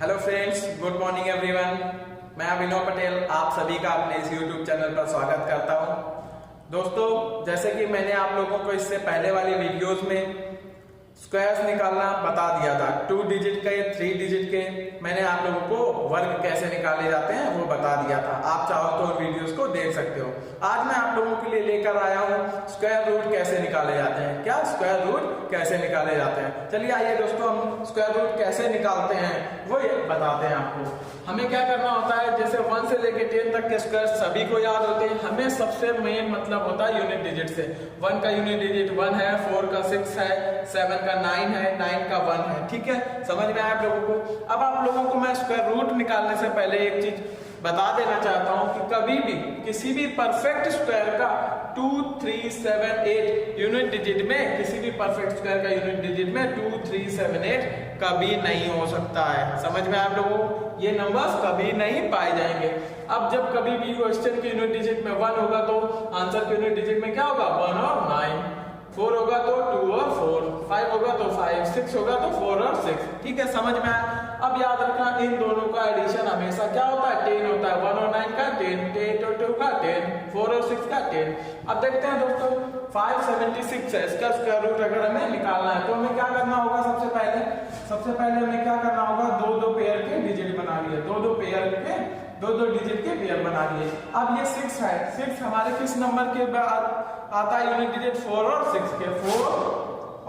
Hello friends, good morning everyone. मैं अभिनव पटेल आप सभी का अपने इस यूट्यूब चैनल पर स्वागत करता हूं। दोस्तों, जैसे कि मैंने आप लोगों को इससे पहले वाली वीडियोस में स्क्वायर्स निकालना बता दिया था, 2 डिजिट के 3 डिजिट के मैंने आप लोगों को वर्ग कैसे निकाले जाते हैं वो बता दिया था। आप चाहो तो उन वीडियोस को देख सकते हो। आज मैं आप लोगों के लिए लेकर आया हूँ स्क्वायर रूट कैसे निकाले जाते हैं। क्या स्क्वायर रूट कैसे निकाले जाते हैं? चलिए आइए दोस्तों, हम स्क्वायर रूट कैसे निकालते हैं वो बताते हैं आपको। हमें क्या करना होता है, जैसे 1 से लेके 10 तक के स्क्वायर सभी को याद होते हैं। हमें सबसे मेन मतलब होता है यूनिट डिजिट से। 1 का यूनिट डिजिट 1 है, 4 का 6 है, 7 का 9 है, 9 का 1 है। ठीक है, समझ में आया आप लोगों को? अब आप लोगों को मैं स्क्वायर रूट निकालने से पहले एक चीज बता देना चाहता हूं कि कभी भी किसी भी परफेक्ट स्क्वायर का 2, 3, 7, 8 यूनिट डिजिट में, किसी भी परफेक्ट स्क्वायर का यूनिट डिजिट में 2, 3, 7, 8 कभी नहीं हो सकता है। समझ में आप लोगों को? ये नंबर्स कभी नहीं पाए जाएंगे। अब जब कभी भी क्वेश्चन के यूनिट डिजिट में 1 होगा तो आंसर के यूनिट डिजिट में क्या होगा? 1 और 9। 4 होगा तो 2 और 4, 5 होगा तो 5, 6 होगा तो 4 और 6। ठीक है, समझ में आया? अब याद रखना, इन दोनों का एडिशन हमेशा क्या होता है? 10 होता है। 1 और 9 का 10, 8 और 2 का 10, 4 और 6 का 10। अब देखते हैं दोस्तों, 576 है, इसका स्क्वायर रूट अगर हमें निकालना है तो हमें क्या करना होगा? सबसे पहले हमें क्या करना होगा? 2-2 पेयर के डिजिट बना लिए, 2-2 पेयर के 2-2 डिजिट के पेयर बना लिए। अब ये 6 है, 6 हमारे किस नंबर के बाद आता है यूनिट डिजिट? 4 और 6 के, 4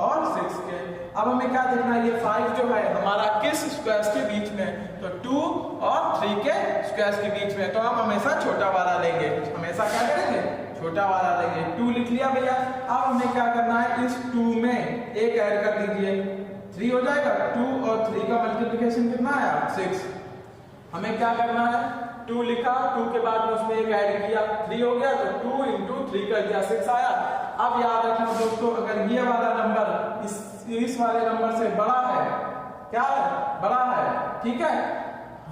और 6 के। अब हमें क्या देखना है? ये 5 जो है हमारा किस स्क्वायर्स के बीच में? तो 2 और 3 के स्क्वायर्स के बीच में। तो हम हमेशा छोटा वाला लेंगे, हमेशा क्या करेंगे? छोटा वाला लेंगे। 2 लिख लिया भैया। अब हमें क्या करना है? इस 2 में एक ऐड कर दीजिए, 3 हो जाएगा। 2 और 3 का मल्टीप्लिकेशन कितना आया? 6। हमें क्या करना है? 2 लिखा, 2 के बाद में उसमें एक ऐड किया, 3 हो गया, तो 2 into 3 कर दिया, 6 आया। अब याद रखना दोस्तों, अगर ये वाला नंबर इस वाले नंबर से बड़ा है, क्या है? बड़ा है। ठीक है,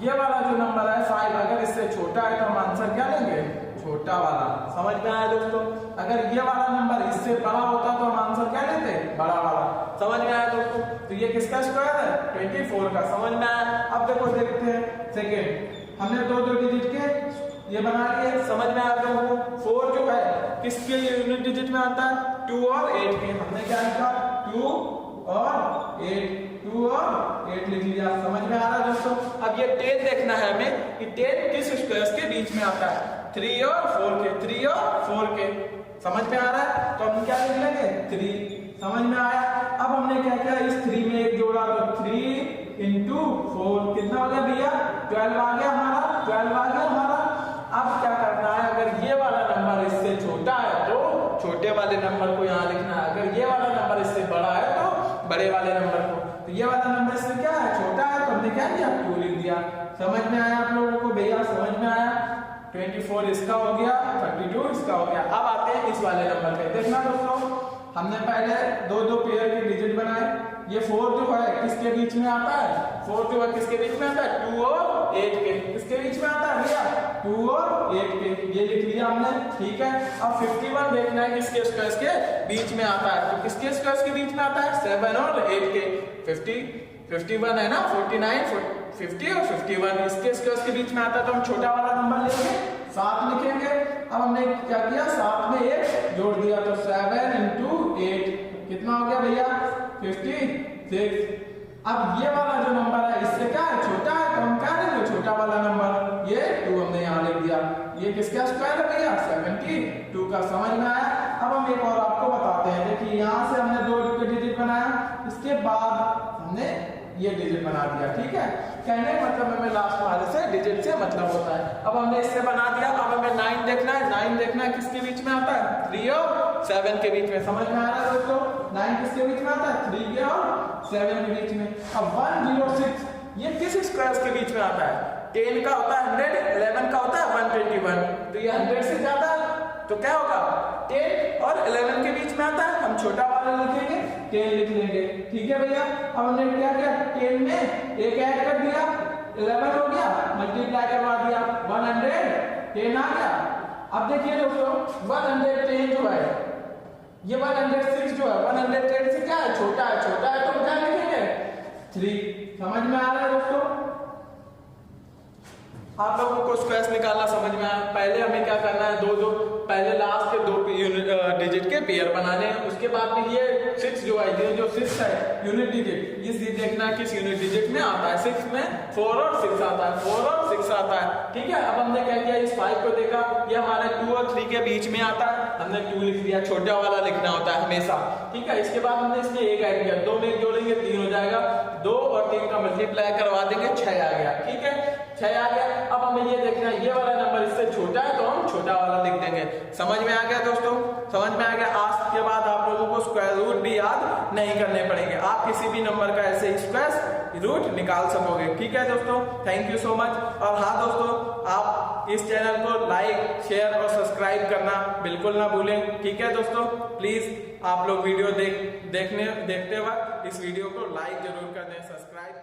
ये वाला जो नंबर है 5 अगर इससे छोटा है तो हम आंसर क्या लेंगे? छोटा वाला। समझ में आया दोस्तों? अगर ये वाला नंबर इससे बड़ा होता तो हम आंसर क्या लेते? बड़ा वाला। समझ में आया दोस्तों? तो ये किसका स्क्वायर है? 24 का। समझ में आया? अब देखो, देखते हैं सेकेंड। हमने 2-2 डिजिट के ये बना लिए। समझ में आया लोगों को? 4 जो है किसके यूनिट डिजिट में आता है? 2 और 8 के। हमने क्या लिखा? 2 और 8, 2 और 8 लिख लिया। समझ में आ रहा है दोस्तों? अब ये 10 देखना है हमें कि 10 किस स्क्वायर्स के बीच में आता है? 3 और 4 के, 3 और 4 के। समझ में आ रहा है? तो हम क्या लिख लेंगे? 3। समझ में आया? अब हमने क्या किया? इस 3 में एक जोड़ा तो 3 into 4 कितना हो गया भैया? 12 आ गया हमारा, 12 आ गया हमारा। अब क्या करना है? अगर ये वाला नंबर इससे छोटा है तो छोटे वाले नंबर को यहाँ लिखना है। अगर ये वाला नंबर इससे बड़ा है तो बड़े वाले नंबर को। तो ये वाला नंबर इससे क्या है? छोटा है, तो हमने क्या किया? 2 लिख दिया। समझ में आया आप लोगों को भैया? समझ में आया? 24 इसका हो गया, 32 इसका हो गया। अब आते हैं इस वाले नंबर पे। देखना दोस्तों, हमने पहले 2-2 पेयर के डिजिट बनाए। ये 4 जो है किसके बीच में आता है? 4 जो है किसके बीच में आता है? 2 और 8 के। किसके बीच में आता है भैया? 2 और 8 के। ये लिख लिया हमने। ठीक है, अब 51 देखना है किसके स्क्वायर्स के बीच में आता है? तो किसके स्क्वायर्स के बीच में आता है? 7 और 8 के। 51 है ना, 49, 50 और 51 इसके स्क्वायर्स के बीच में आता है। तो हम छोटा वाला नंबर लेंगे, 7 लिखेंगे। अब हमने क्या किया? 7 में 1 जोड़ दिया, तो 7 into 8 कितना हो गया भैया? 56। अब ये वाला जो नंबर है इससे क्या है? छोटा है, तो हम क्या लेंगे? छोटा वाला नंबर। ये 2 हमने यहाँ लिख दिया। ये किसका स्क्वायर है भैया? 72 का। समझ में आया? अब हम एक और आपको बताते हैं। देखिए, यहाँ से हमने 2 डिजिट बनाया, इसके बाद हमने ये डिजिट बना दिया। ठीक है, कहने का मतलब हमें लास्ट वाले से डिजिट से मतलब होता है। अब हमने इससे बना दिया। अब हमें 9 देखना है। 9 देखना है किसके बीच में आता है? 3 और 7 के बीच में। समझ में आ रहा है दोस्तों? 9 किसके बीच में आता है? 3 के और 7 के बीच में। अब 106 ये किस स्क्वायर्स के बीच में आता है? 10 का होता है 100, 11 का होता है 121। तो ये 100 से ज्यादा है, तो क्या होगा? 10 और 11 के बीच में आता है। हम छोटा वाला लिखेंगे, 10 लिख लेंगे। ठीक है भैया? अब हमने क्या किया? 10 में एक ऐड कर दिया, 11 हो गया, मल्टीप्लाई करवा दिया, 110 आ गया। अब देखिए दोस्तों, 110 जो है, ये 106 जो है 110 से क्या है? छोटा है। छोटा है तो क्या लिखेंगे? 3। समझ में आ रहा है दोस्तों? आप लोगों को स्क्वायर निकालना समझ में आया। पहले हमें क्या करना है, दो पहले लास्ट के 2 डिजिट के पेयर बनाने हैं। उसके बाद में ये 6 जो है, ये जो 6 है यूनिट डिजिट, ये देखना है किस यूनिट डिजिट में आता है। 6 में 4 और 6 आता है, 4 और 6 आता है। ठीक है, अब हमने क्या किया, इस 5 को देखा, ये हमारे 2 और 3 के बीच में आता है, हमने 2 लिख दिया, छोटा वाला लिखना होता है हमेशा। ठीक है, इसके बाद हमने इसमें 1 ऐड किया, 2 में 1 जोड़ेंगे 3 हो जाएगा, 2 और 3 का मल्टीप्लाई करवा देंगे, 6 आ गया। ठीक है, 6 आ गया। अब हमें ये देखना है, ये वाला नंबर इससे छोटा है तो हम छोटा वाला लिख देंगे। समझ में आ गया दोस्तों, समझ में आ गया। आज के बाद आप लोगों को स्क्वायर रूट भी याद नहीं करने पड़ेंगे, आप किसी भी नंबर का ऐसे स्क्वायर रूट निकाल सकोगे। ठीक है दोस्तों, थैंक यू सो मच। और हाँ दोस्तों, आप इस चैनल को लाइक, शेयर और सब्सक्राइब करना बिल्कुल ना भूलें। ठीक है दोस्तों, प्लीज आप लोग वीडियो देखते वक्त इस वीडियो को लाइक जरूर कर दें, सब्सक्राइब